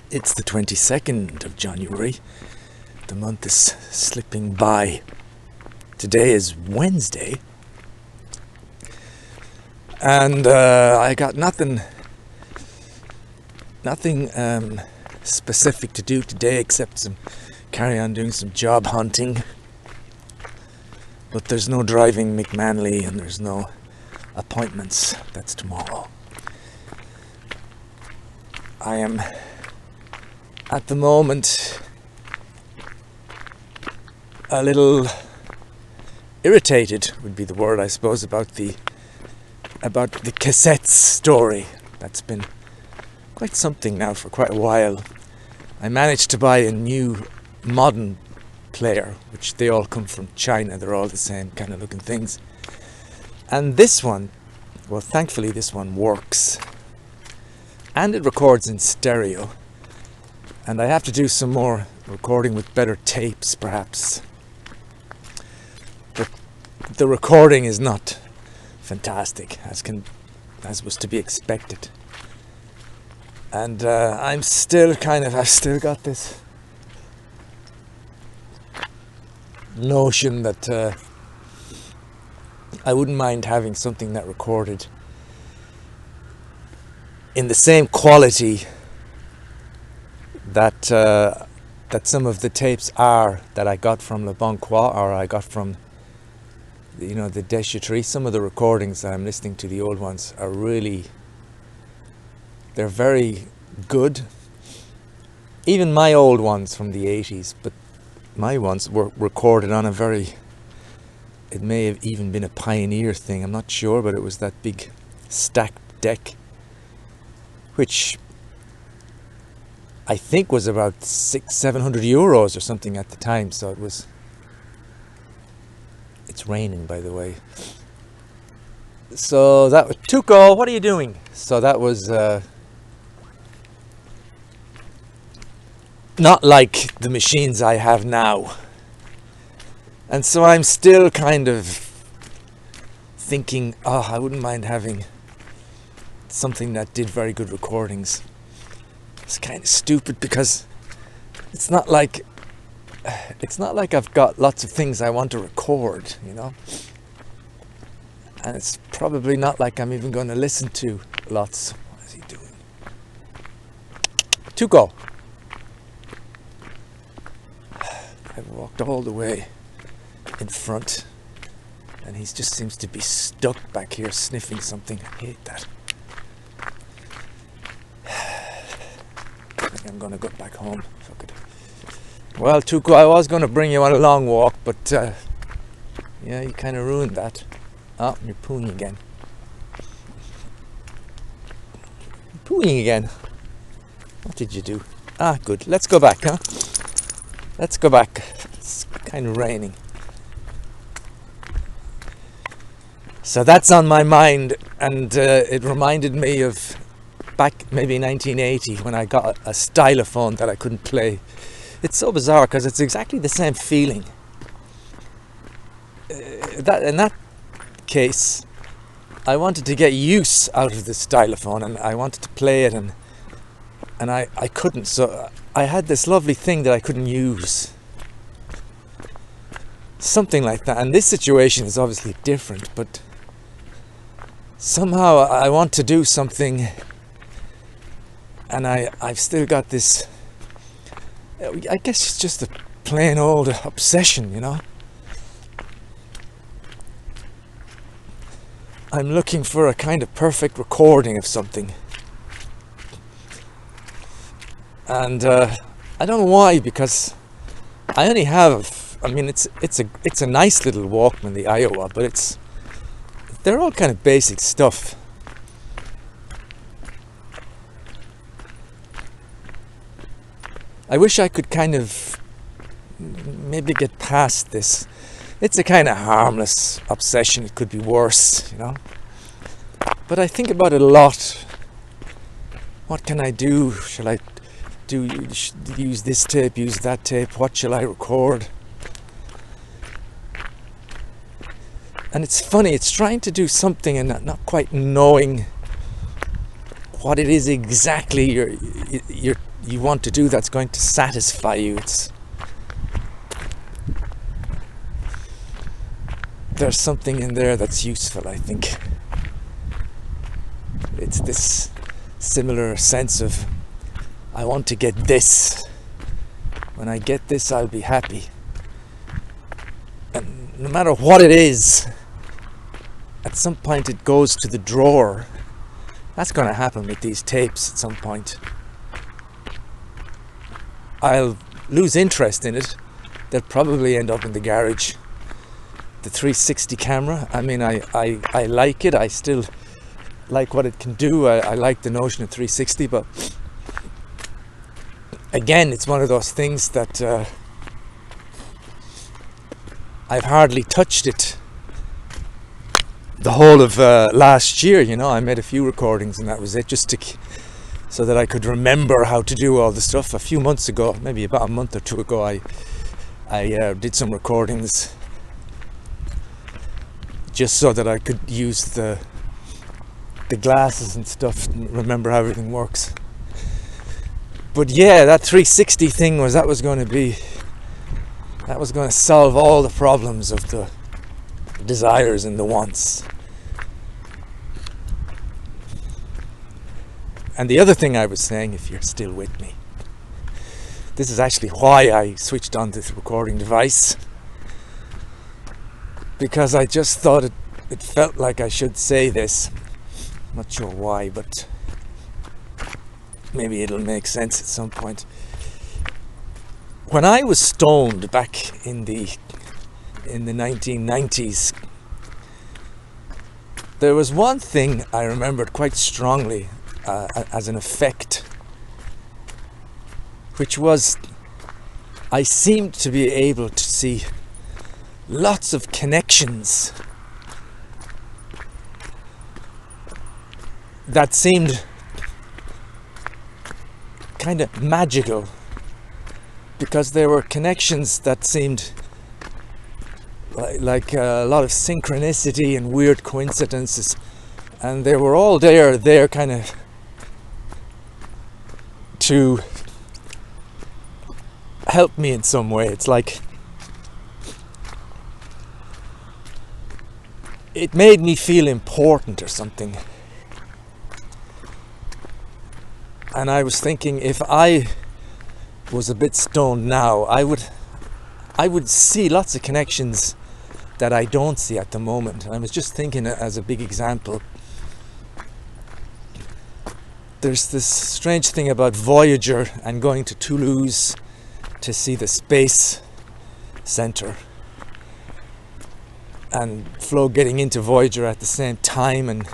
It's the 22nd of January. The month is slipping by. Today is Wednesday. And I got nothing specific to do today except carry on doing some job hunting. But there's no driving McManly and there's no appointments. That's tomorrow. I am at the moment a little irritated would be the word, I suppose, about the cassettes story. That's been quite something now for quite a while. I managed to buy a new modern player, which they all come from China. They're all the same kind of looking things. And this one, well, thankfully this one works. And it records in stereo. And I have to do some more recording with better tapes, perhaps. But the recording is not fantastic, as was to be expected. And I've still got this notion that I wouldn't mind having something that recorded in the same quality that some of the tapes are that I got from Le Bon Coin, or I got from the Déchetterie. Some of the recordings that I'm listening to, the old ones, are really, they're very good. Even my old ones from the 80s, but my ones were recorded on it may have even been a Pioneer thing, I'm not sure, but it was that big stacked deck, which I think was about 600-700 euros or something at the time. So it's raining, by the way. So that was Tuco, what are you doing? So that was not like the machines I have now. And so I'm still kind of thinking, I wouldn't mind having something that did very good recordings. It's kind of stupid because it's not like I've got lots of things I want to record, and it's probably not like I'm even going to listen to lots. What is he doing? Tuco! I walked all the way in front and he just seems to be stuck back here sniffing something. I hate that. I'm going to go back home. Fuck it. Well, Tuco, I was going to bring you on a long walk, but yeah, you kind of ruined that. Oh, you're pooing again. Pooing again. What did you do? Good. Let's go back, huh? Let's go back. It's kind of raining. So that's on my mind, and it reminded me of back maybe 1980 when I got a stylophone that I couldn't play. It's so bizarre because it's exactly the same feeling. In that case, I wanted to get use out of the stylophone and I wanted to play it, and I couldn't. So I had this lovely thing that I couldn't use. Something like that. And this situation is obviously different, but somehow I want to do something. And I've still got this, I guess it's just a plain old obsession, I'm looking for a kind of perfect recording of something. And I don't know why, because I only have, it's a nice little Walkman, the Iowa, but they're all kind of basic stuff. I wish I could kind of maybe get past this. It's a kind of harmless obsession. It could be worse, But I think about it a lot. What can I do? Shall I use this tape, use that tape? What shall I record? And it's funny, it's trying to do something and not quite knowing what it is exactly you want to do that's going to satisfy you. There's something in there that's useful, I think. It's this similar sense of, I want to get this. When I get this, I'll be happy. And no matter what it is, at some point it goes to the drawer. That's going to happen with these tapes at some point. I'll lose interest in it. They'll probably end up in the garage. The 360 camera, I mean, I like it. I still like what it can do. I like the notion of 360, but again, it's one of those things that I've hardly touched it the whole of last year. You know, I made a few recordings and that was it, just so that I could remember how to do all the stuff. A few months ago, maybe about a month or two ago, I did some recordings just so that I could use the glasses and stuff and remember how everything works. But yeah, that 360 thing was going to solve all the problems of the desires and the wants. And the other thing I was saying, if you're still with me, this is actually why I switched on this recording device, because I just thought it felt like I should say this. I'm not sure why, but maybe it'll make sense at some point. When I was stoned back in the 1990s, there was one thing I remembered quite strongly as an effect, which was I seemed to be able to see lots of connections that seemed kind of magical, because there were connections that seemed like a lot of synchronicity and weird coincidences, and they were all there kind of to help me in some way. It's like it made me feel important or something. And I was thinking, if I was a bit stoned now, I would see lots of connections that I don't see at the moment. And I was just thinking, as a big example, there's this strange thing about Voyager and going to Toulouse to see the space center, and Flo getting into Voyager at the same time and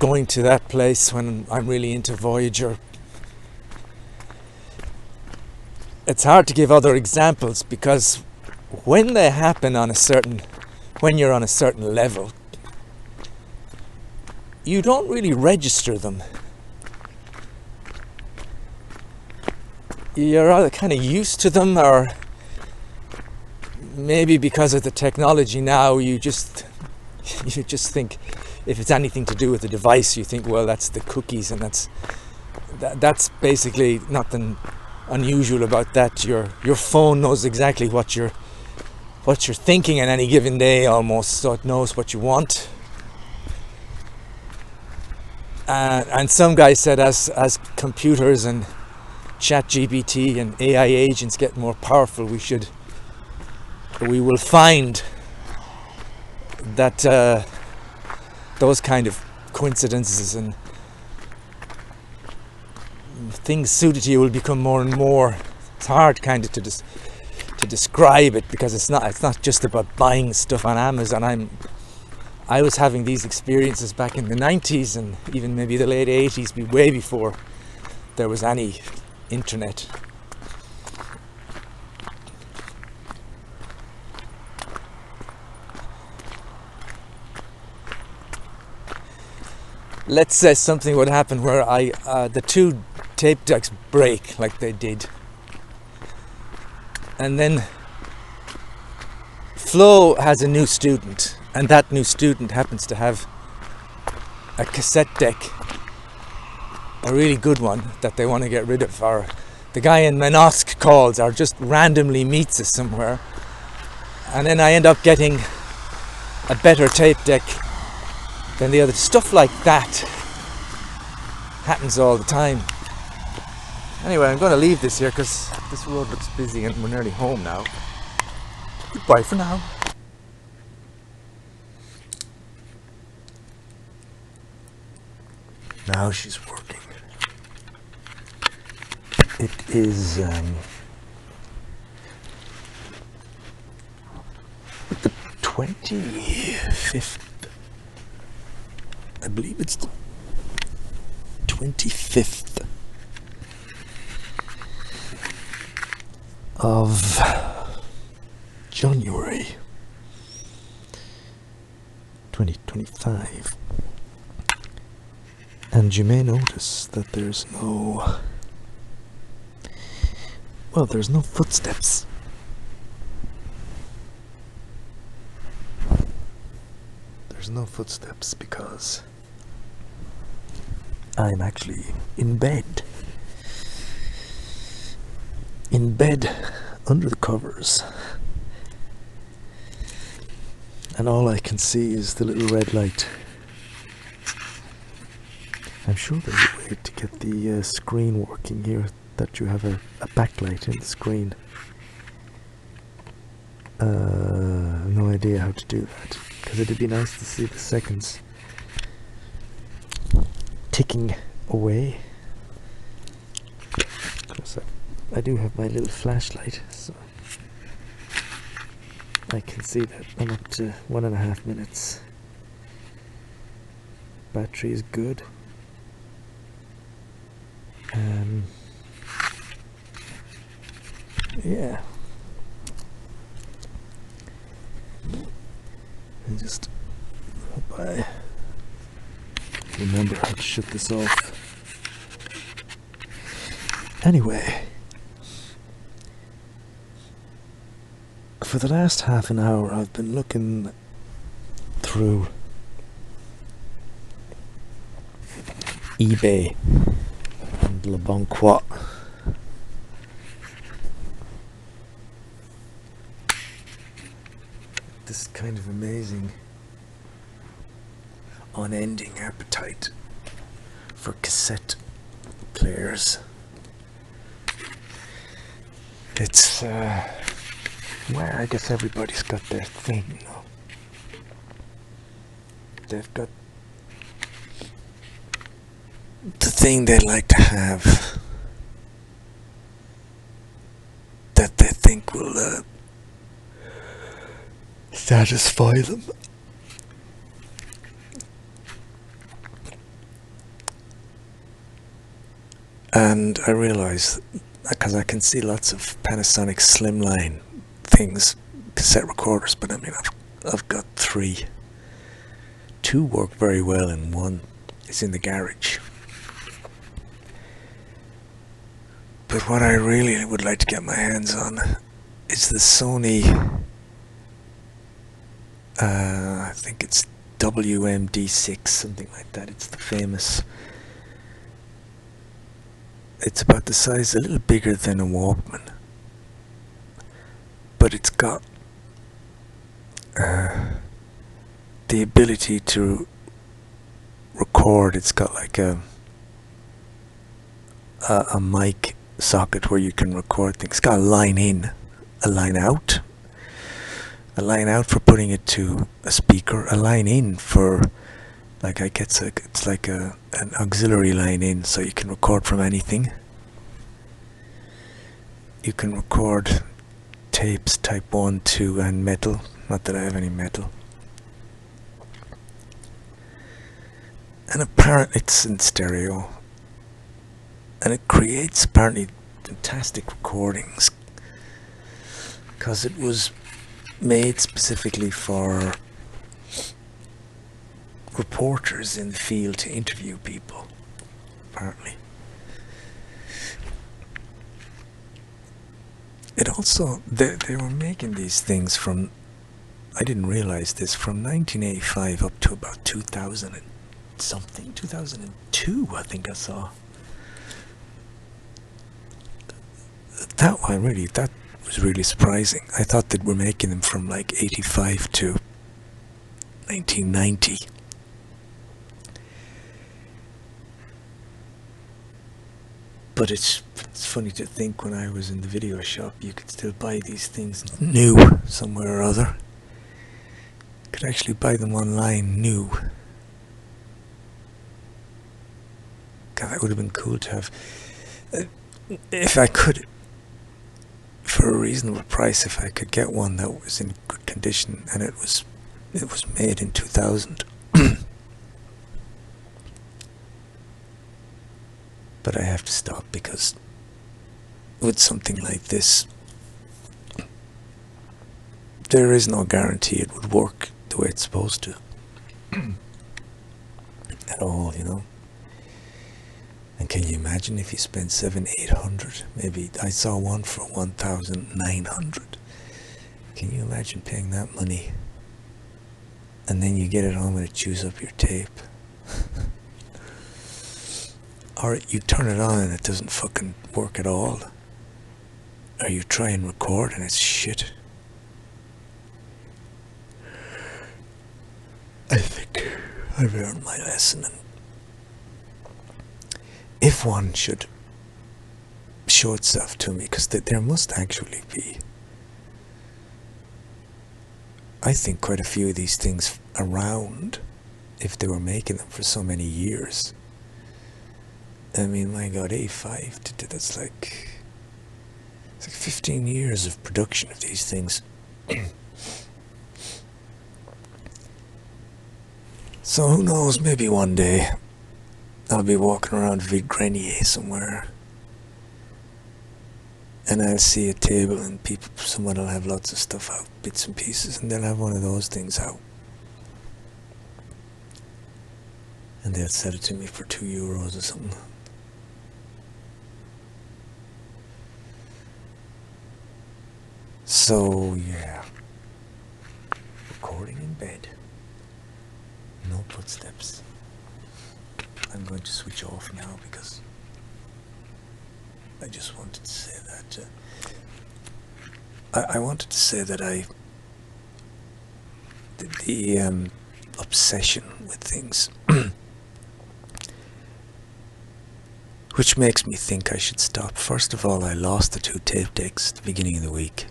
going to that place when I'm really into Voyager. It's hard to give other examples, because when they happen when you're on a certain level, you don't really register them. You're either kind of used to them, or maybe because of the technology now, you just think, if it's anything to do with the device, you think, well, that's the cookies, and that's basically nothing unusual about that. Your phone knows exactly what you're thinking on any given day, almost, so it knows what you want. And some guy said, as computers and ChatGPT and AI agents get more powerful, we will find that those kind of coincidences and things suited to you will become more and more. It's hard kind of to describe it, because it's not just about buying stuff on Amazon. I was having these experiences back in the 90s and even maybe the late 80s, way before there was any internet. Let's say something would happen where the two tape decks break like they did, and then Flo has a new student, and that new student happens to have a cassette deck a really good one that they want to get rid of, or the guy in Manosque calls, or just randomly meets us somewhere, and then I end up getting a better tape deck than the other. Stuff like that happens all the time. Anyway, I'm going to leave this here because this road looks busy and we're nearly home now. Goodbye for now. Now she's working. It is the 25th. I believe it's the 25th of January 2025. And you may notice that there's no footsteps. There's no footsteps because I'm actually in bed. In bed under the covers. And all I can see is the little red light. I'm sure there's a way to get the screen working here, that you have a backlight in the screen. No idea how to do that, because it'd be nice to see the seconds ticking away. Because I do have my little flashlight, so I can see that I'm up to 1.5 minutes. Battery is good. Yeah. I just hope I remember how to shut this off. Anyway, for the last half an hour I've been looking through eBay and Leboncoin. This kind of amazing, unending appetite for cassette players. It's well, I guess everybody's got their thing, you know. They've got the thing they like to have that they think will satisfy them. And I realize, because I can see lots of Panasonic Slimline things, cassette recorders, but I mean I've got 3. 2 work very well and 1 is in the garage. But what I really would like to get my hands on is the Sony, I think it's WMD6, something like that. It's the famous, it's about the size, a little bigger than a Walkman, but it's got the ability to record. It's got like a mic socket where you can record things. It's got a line in, a line out, a line out for putting it to a speaker, a line in for, like, it's like an auxiliary line in, so you can record from anything. You can record tapes, type 1, 2 and metal. Not that I have any metal. And apparently it's in stereo. And it creates apparently fantastic recordings, because it was made specifically for reporters in the field to interview people, apparently. It also, they were making these things from, I didn't realize this, from 1985 up to about 2000 and something, 2002 I think I saw. that was really surprising. I thought that we're making them from like 85 to 1990. But it's funny to think when I was in the video shop, you could still buy these things new somewhere or other. You could actually buy them online new. God, that would have been cool to have. If I could, for a reasonable price, if I could get one that was in good condition and it was made in 2000. But I have to stop because with something like this, there is no guarantee it would work the way it's supposed to. At all, you know. And can you imagine if you spend 700-800? Maybe I saw one for 1,900. Can you imagine paying that money? And then you get it home and it chews up your tape. Or you turn it on and it doesn't fucking work at all. Or you try and record and it's shit. I think I've learned my lesson. And if one should show itself to me, because there must actually be, I think, quite a few of these things around if they were making them for so many years. I mean, my God, 85, that's like, it's like 15 years of production of these things. So who knows, maybe one day I'll be walking around Vide Grenier somewhere and I'll see a table and someone will have lots of stuff out, bits and pieces, and they'll have one of those things out. And they'll sell it to me for €2 or something. So, yeah. Recording in bed. No footsteps. I'm going to switch off now because I just wanted to say that I wanted to say that the obsession with things which makes me think I should stop. First of all, I lost the 2 tape decks at the beginning of the week.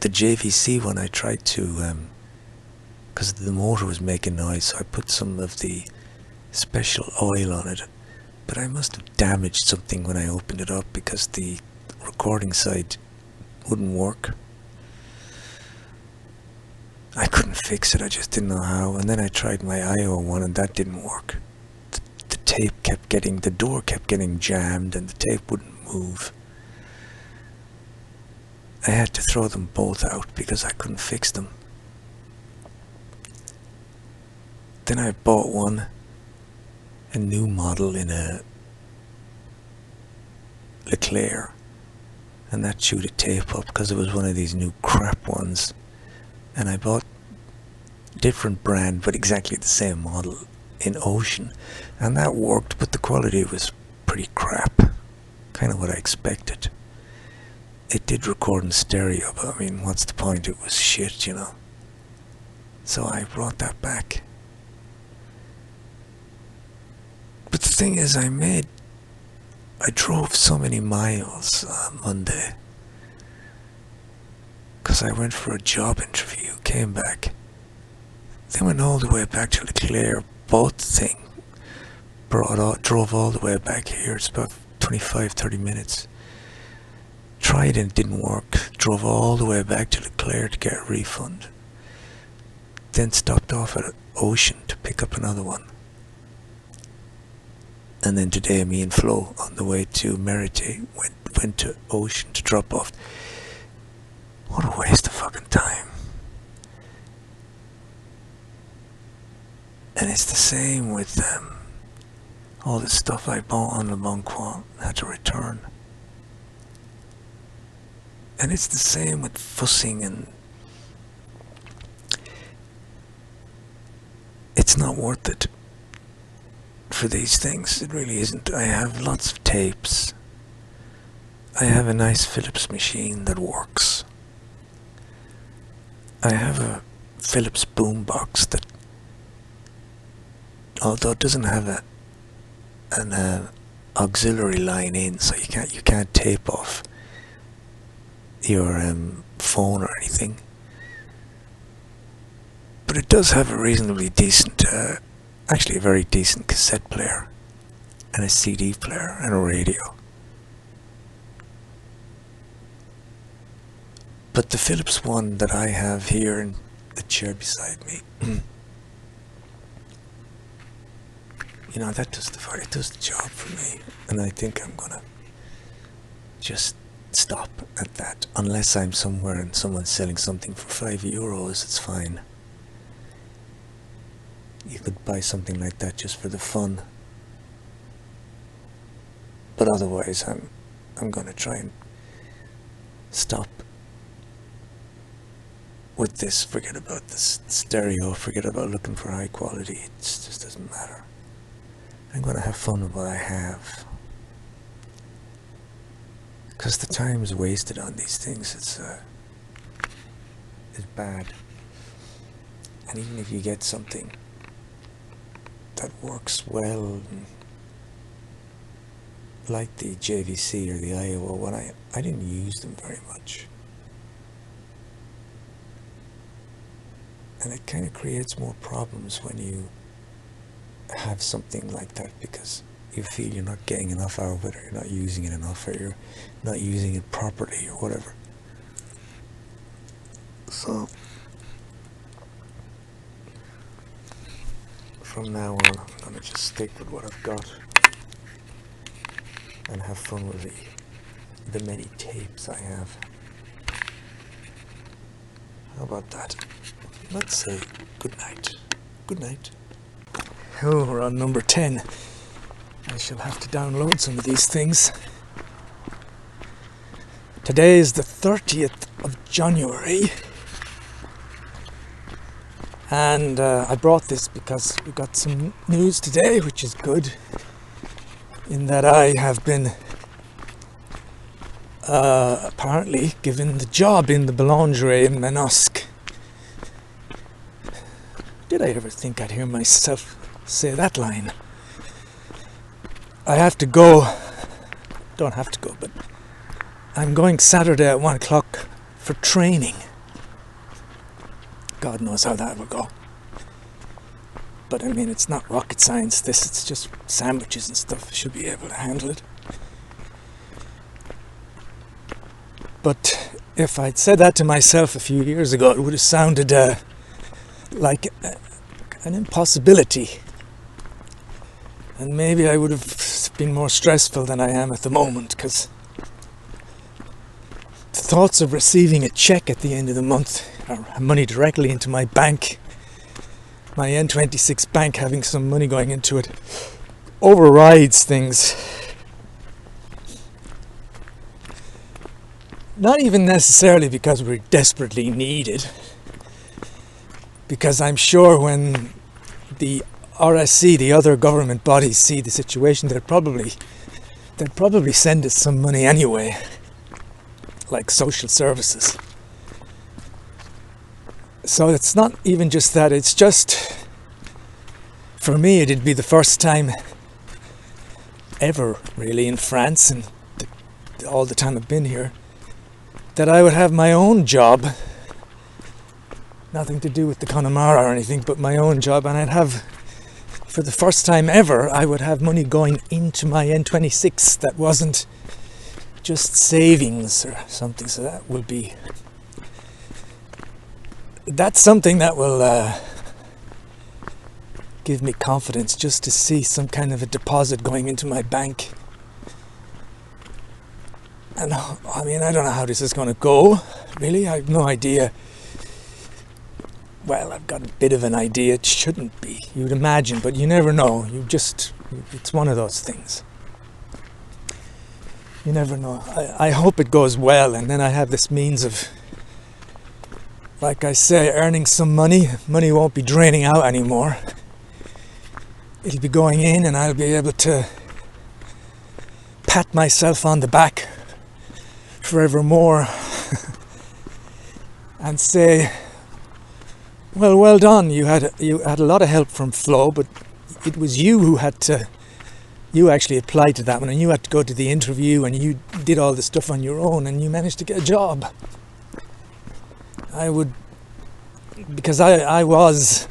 The JVC one, I tried to, because the motor was making noise, so I put some of the special oil on it, but I must have damaged something when I opened it up because the recording side wouldn't work. I couldn't fix it, I just didn't know how, and then I tried my IO one and that didn't work. The door kept getting jammed and the tape wouldn't move. I had to throw them both out because I couldn't fix them. Then I bought a new model in a Leclerc, and that chewed a tape up because it was one of these new crap ones. And I bought a different brand but exactly the same model in Ocean, and that worked, but the quality was pretty crap, kind of what I expected. It did record in stereo, but I mean, what's the point? It was shit, you know. So I brought that back. But the thing is, I drove so many miles on Monday because I went for a job interview, came back, then went all the way back to Leclerc, bought the thing, drove all the way back here. It's about 25-30 minutes. Tried and it didn't work. Drove all the way back to Leclerc to get a refund. Then stopped off at Ocean to pick up another one. And then today me and Flo on the way to Merite went to Ocean to drop off. What a waste of fucking time. And it's the same with all the stuff I bought on Le Bon Coin, had to return. And it's the same with fussing, and it's not worth it for these things. It really isn't. I have lots of tapes. I have a nice Philips machine that works. I have a Philips boombox that, although it doesn't have an auxiliary line in, so you can't tape off your phone or anything. But it does have a reasonably decent, actually a very decent cassette player, and a CD player, and a radio. But the Philips one that I have here in the chair beside me, you know, it does the job for me. And I think I'm gonna just stop at that. Unless I'm somewhere and someone's selling something for €5, it's fine. You could buy something like that just for the fun. But otherwise, I'm gonna try and stop with this. Forget about this stereo. Forget about looking for high quality. It just doesn't matter. I'm gonna have fun with what I have. Because the time is wasted on these things. It's bad. And even if you get something that works well, like the JVC or the Iowa one, I didn't use them very much. And it kind of creates more problems when you have something like that, because you feel you're not getting enough out of it, or you're not using it enough, or you're not using it properly, or whatever. So from now on, I'm gonna just stick with what I've got and have fun with the many tapes I have. How about that? Let's say good night. Good night. Oh, we're on number 10. I shall have to download some of these things. Today is the 30th of January. And I brought this because we got some news today, which is good, in that I have been apparently given the job in the boulangerie in Manosque. Did I ever think I'd hear myself say that line? I have to go, don't have to go, but I'm going Saturday at 1 o'clock for training. God knows how that will go. But I mean, it's not rocket science, this, it's just sandwiches and stuff. I should be able to handle it. But if I'd said that to myself a few years ago, it would have sounded like an impossibility. And maybe I would have been more stressful than I am at the moment, because the thoughts of receiving a check at the end of the month, or money directly into my bank, my N26 bank having some money going into it, overrides things. Not even necessarily because we're desperately needed, because I'm sure when the RSC, the other government bodies, see the situation, they'd probably send us some money anyway, like social services. So it's not even just that, it's just, for me, it'd be the first time ever, really, in France, and all the time I've been here, that I would have my own job. Nothing to do with the Connemara or anything, but my own job, and I'd have, for the first time ever, I would have money going into my N26 that wasn't just savings or something. So that will be, that's something that will give me confidence, just to see some kind of a deposit going into my bank. And I mean, I don't know how this is going to go, really. I have no idea. Well, I've got a bit of an idea. It shouldn't be, you'd imagine, but you never know. It's one of those things. You never know. I hope it goes well, and then I have this means of, like I say, earning some money. Money won't be draining out anymore. it'll be going in, and I'll be able to pat myself on the back forevermore and say, well done, you had a lot of help from Flo, but it was you who you actually applied to that one, and you had to go to the interview, and you did all the stuff on your own, and you managed to get a job. Because I was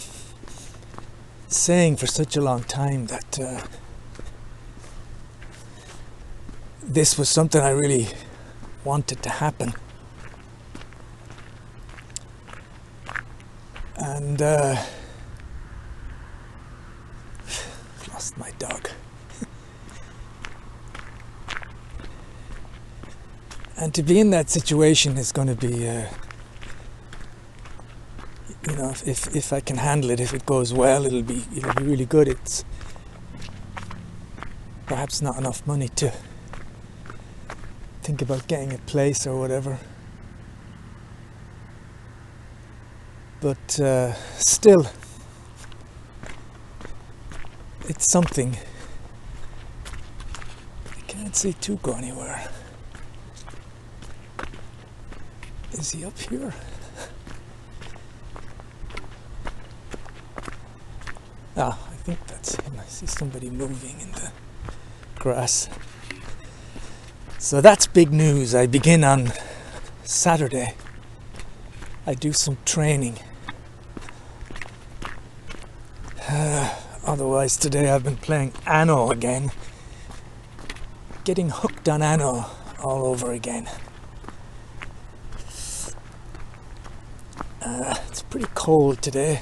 saying for such a long time that this was something I really wanted to happen. And lost my dog. And to be in that situation is going to be, if I can handle it, if it goes well, it'll be really good. It's perhaps not enough money to think about getting a place or whatever. But still, it's something. I can't see Tuco anywhere. Is he up here? Ah, I think that's him. I see somebody moving in the grass. So that's big news. I begin on Saturday. I do some training. Otherwise, today I've been playing Anno again. Getting hooked on Anno all over again. It's pretty cold today.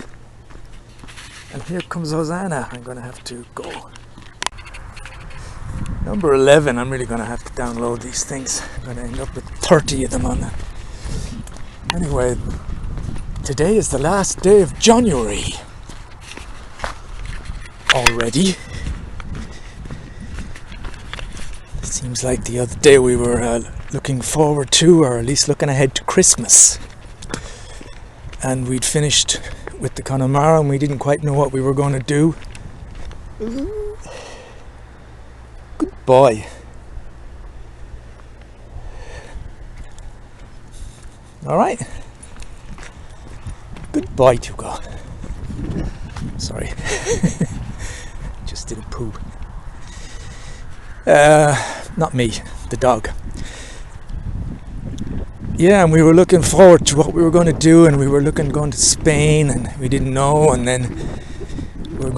And here comes Hosanna. I'm going to have to go. Number 11, I'm really going to have to download these things. I'm going to end up with 30 of them on it. Anyway, today is the last day of January. Already. It seems like the other day we were looking forward to, or at least looking ahead to Christmas. And we'd finished with the Connemara and we didn't quite know what we were going to do. Good boy. Alright. Good boy, Tuco. Sorry. Just did a poo. Not me, the dog. Yeah, and we were looking forward to what we were going to do, and we were going to Spain, and we didn't know, and then we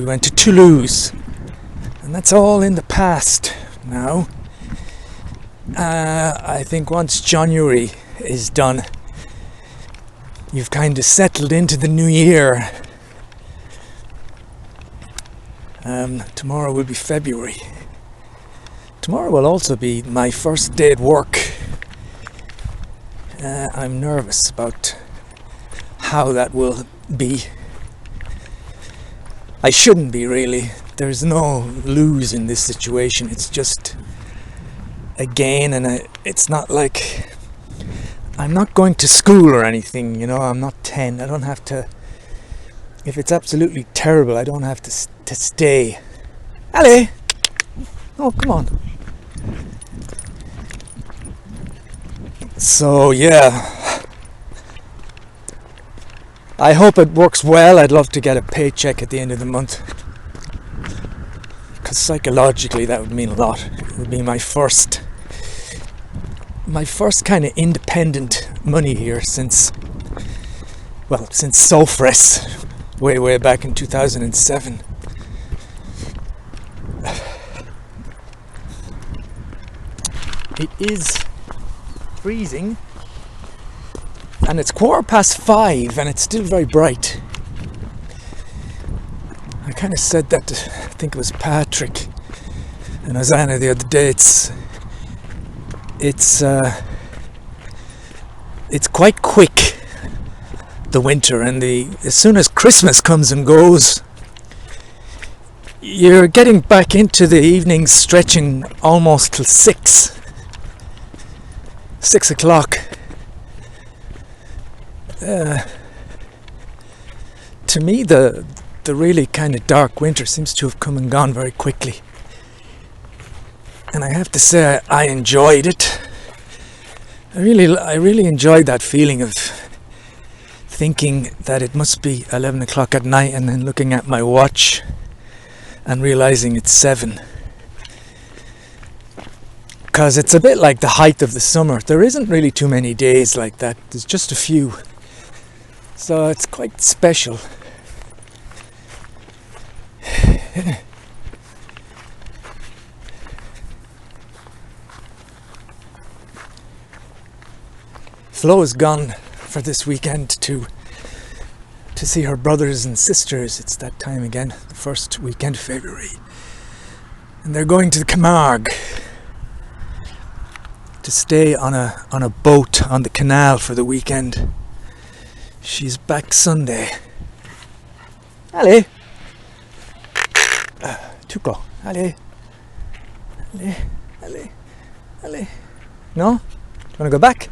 went to Toulouse, and that's all in the past now. I think once January is done, you've kind of settled into the new year. Tomorrow will be February. Tomorrow will also be my first day at work. I'm nervous about how that will be. I shouldn't be, really. There's no lose in this situation. It's just a gain, and it's not like I'm not going to school or anything, I'm not 10. I don't have to. If it's absolutely terrible, I don't have to stay. Ali! Oh, come on. So, yeah. I hope it works well. I'd love to get a paycheck at the end of the month. Because psychologically, that would mean a lot. It would be my first kind of independent money here since Sofres, way back in 2007. It is freezing, and it's 5:15, and it's still very bright. I kind of said that I think it was Patrick and Hosanna the other day. It's quite quick, the winter, and as soon as Christmas comes and goes, you're getting back into the evenings stretching almost till 6 o'clock. To me, the the really kind of dark winter seems to have come and gone very quickly. And I have to say, I enjoyed it. I really enjoyed that feeling of thinking that it must be 11 o'clock at night and then looking at my watch and realizing it's 7. Because it's a bit like the height of the summer. There isn't really too many days like that. There's just a few. So it's quite special. Flo is gone for this weekend to see her brothers and sisters. It's that time again, the first weekend of February. And they're going to Camargue to stay on a boat on the canal for the weekend. She's back Sunday. Allez. Tuco. Allez. Allez. Allez. Allez. No? Do you want to go back?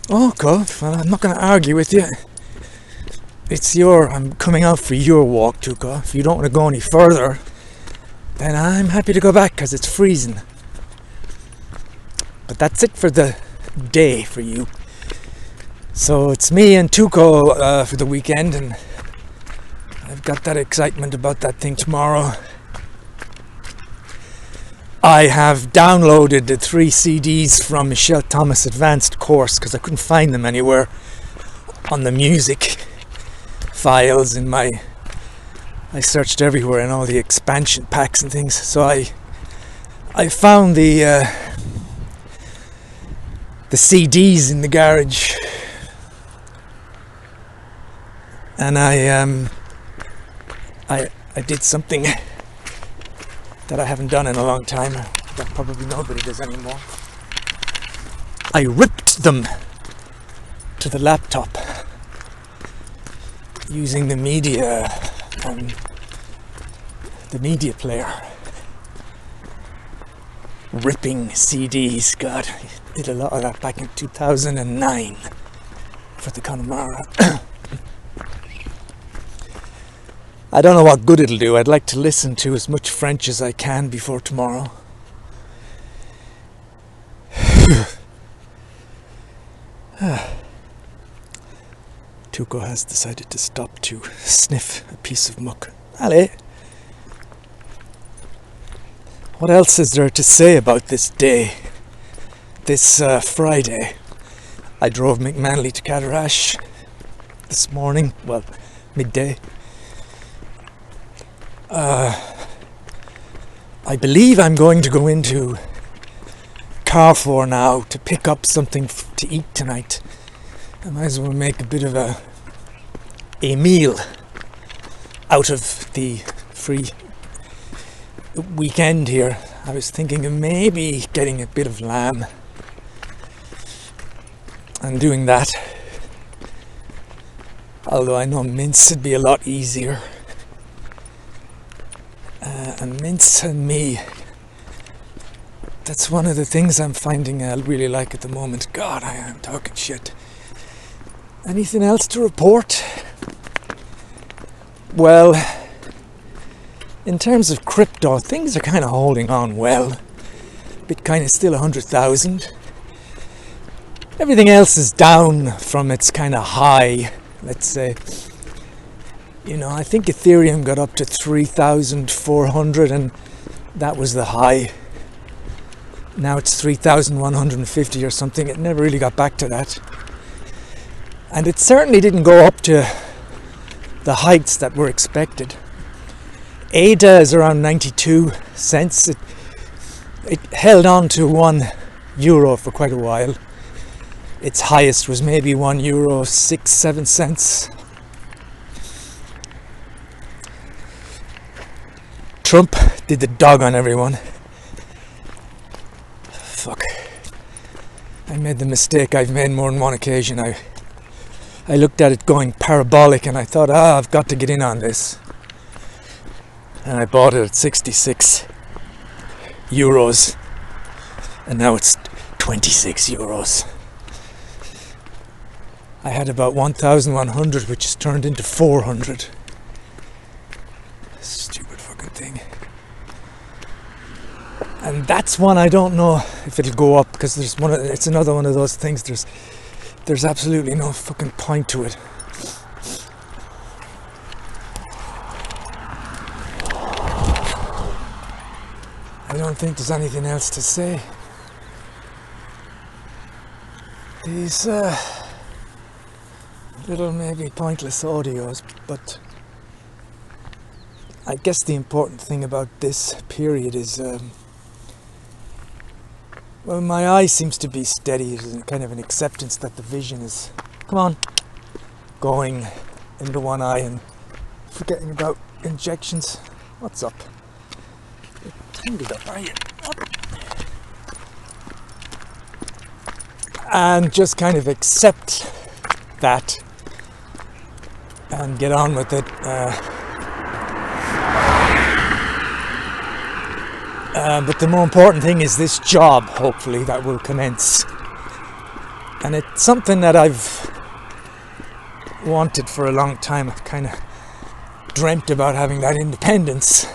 Oh God, well I'm not going to argue with you. I'm coming out for your walk, Tuco. If you don't want to go any further, then I'm happy to go back because it's freezing. But that's it for the day for you. So it's me and Tuco for the weekend, and I've got that excitement about that thing tomorrow. I have downloaded the 3 CDs from Michelle Thomas Advanced Course because I couldn't find them anywhere on the music files in I searched everywhere in all the expansion packs and things. So I found the CDs in the garage, and I did something that I haven't done in a long time, that probably nobody does anymore. I ripped them to the laptop using the media player. Ripping CDs, God, I did a lot of that back in 2009 for the Connemara. I don't know what good it'll do. I'd like to listen to as much French as I can before tomorrow. Tuco has decided to stop to sniff a piece of muck. Allez. What else is there to say about this day? This Friday. I drove McManly to Cadarash this morning. Well, midday. I believe I'm going to go into Carrefour now to pick up something to eat tonight. I might as well make a bit of a meal out of the free weekend here. I was thinking of maybe getting a bit of lamb and doing that. Although I know mince would be a lot easier. And mince and me, that's one of the things I'm finding I really like at the moment. God, I am talking shit. Anything else to report? Well, in terms of crypto, things are kind of holding on well. Bitcoin is still 100,000. Everything else is down from its kind of high, let's say. You know, I think Ethereum got up to 3,400 and that was the high. Now it's 3,150 or something. It never really got back to that. And it certainly didn't go up to the heights that were expected. ADA is around 92 cents. It held on to €1 for quite a while. Its highest was maybe €1, 6-7 cents. Trump did the dog on everyone. Fuck. I made the mistake I've made more than one occasion. I looked at it going parabolic and I thought, I've got to get in on this. And I bought it at €66. And now it's €26. I had about 1,100, which has turned into 400. fucking thing. And that's one I don't know if it'll go up, because it's another one of those things. There's absolutely no fucking point to it. I don't think there's anything else to say. These little maybe pointless audios, but I guess the important thing about this period is well, my eye seems to be steady. There's kind of an acceptance that the vision is, come on, going into one eye and forgetting about injections. What's up? You're tangled up, are you? Up. And just kind of accept that and get on with it. But the more important thing is this job, hopefully, that will commence. And it's something that I've wanted for a long time. I've kind of dreamt about having that independence.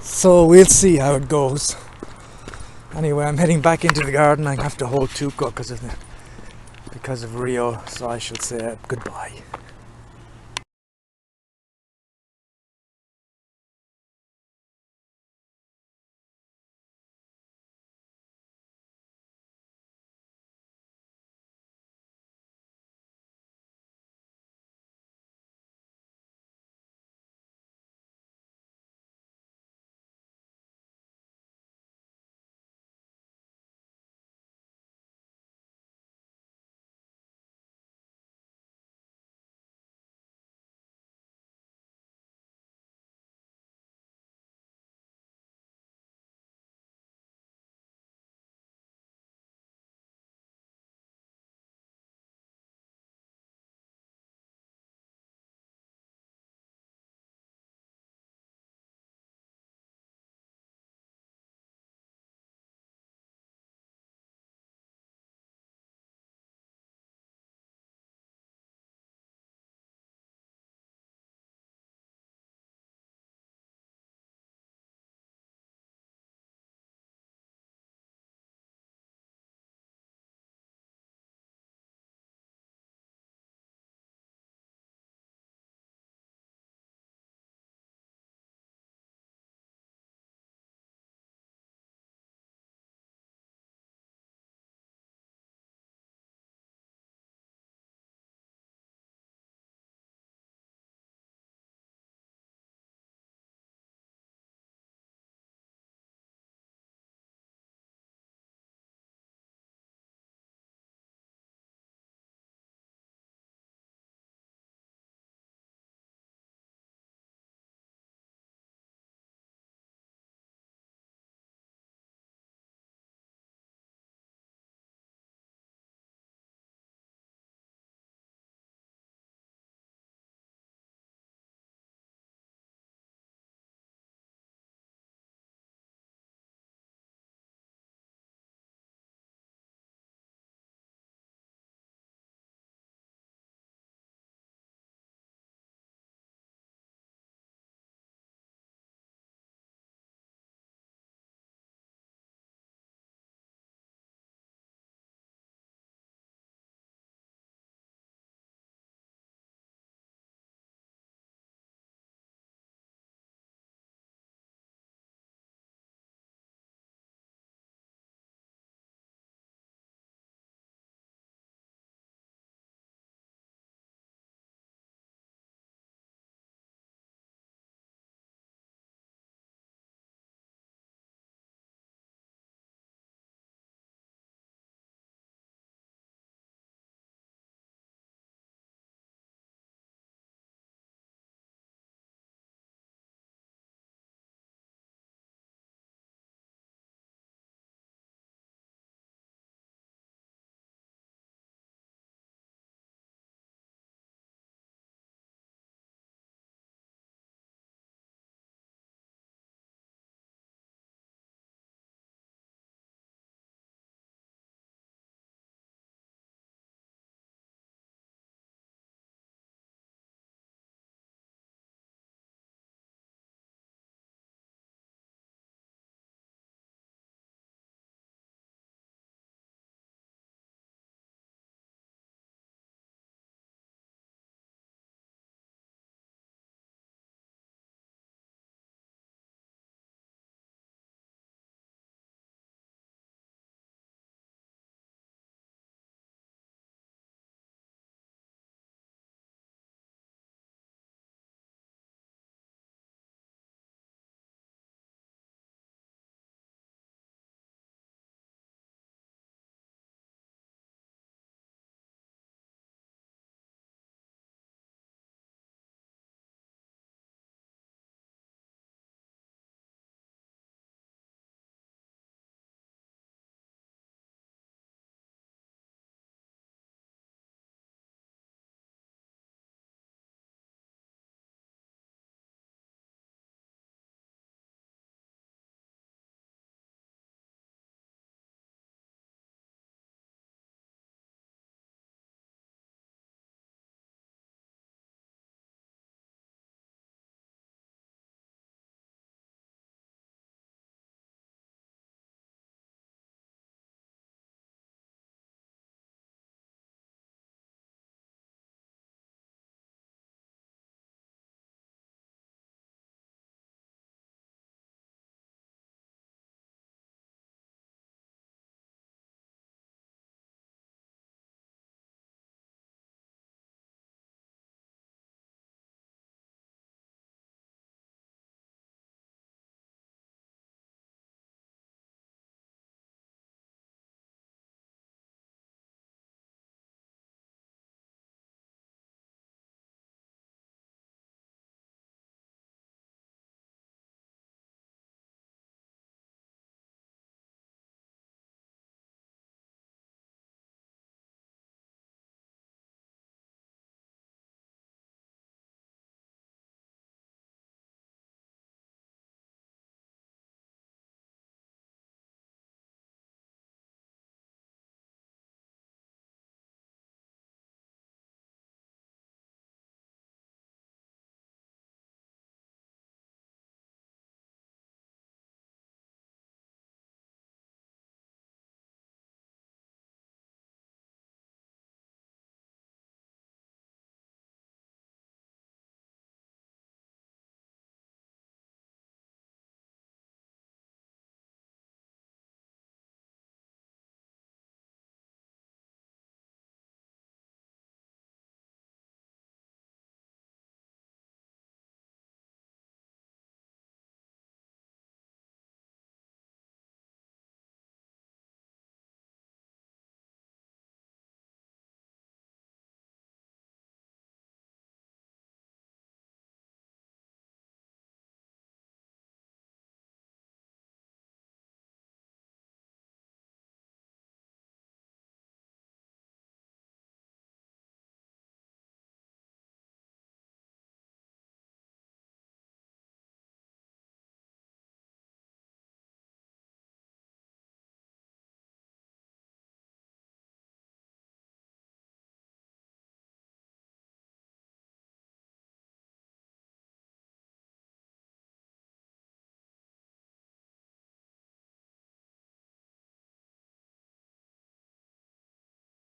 So we'll see how it goes. Anyway, I'm heading back into the garden. I have to hold Tuco because of Rio, so I shall say goodbye.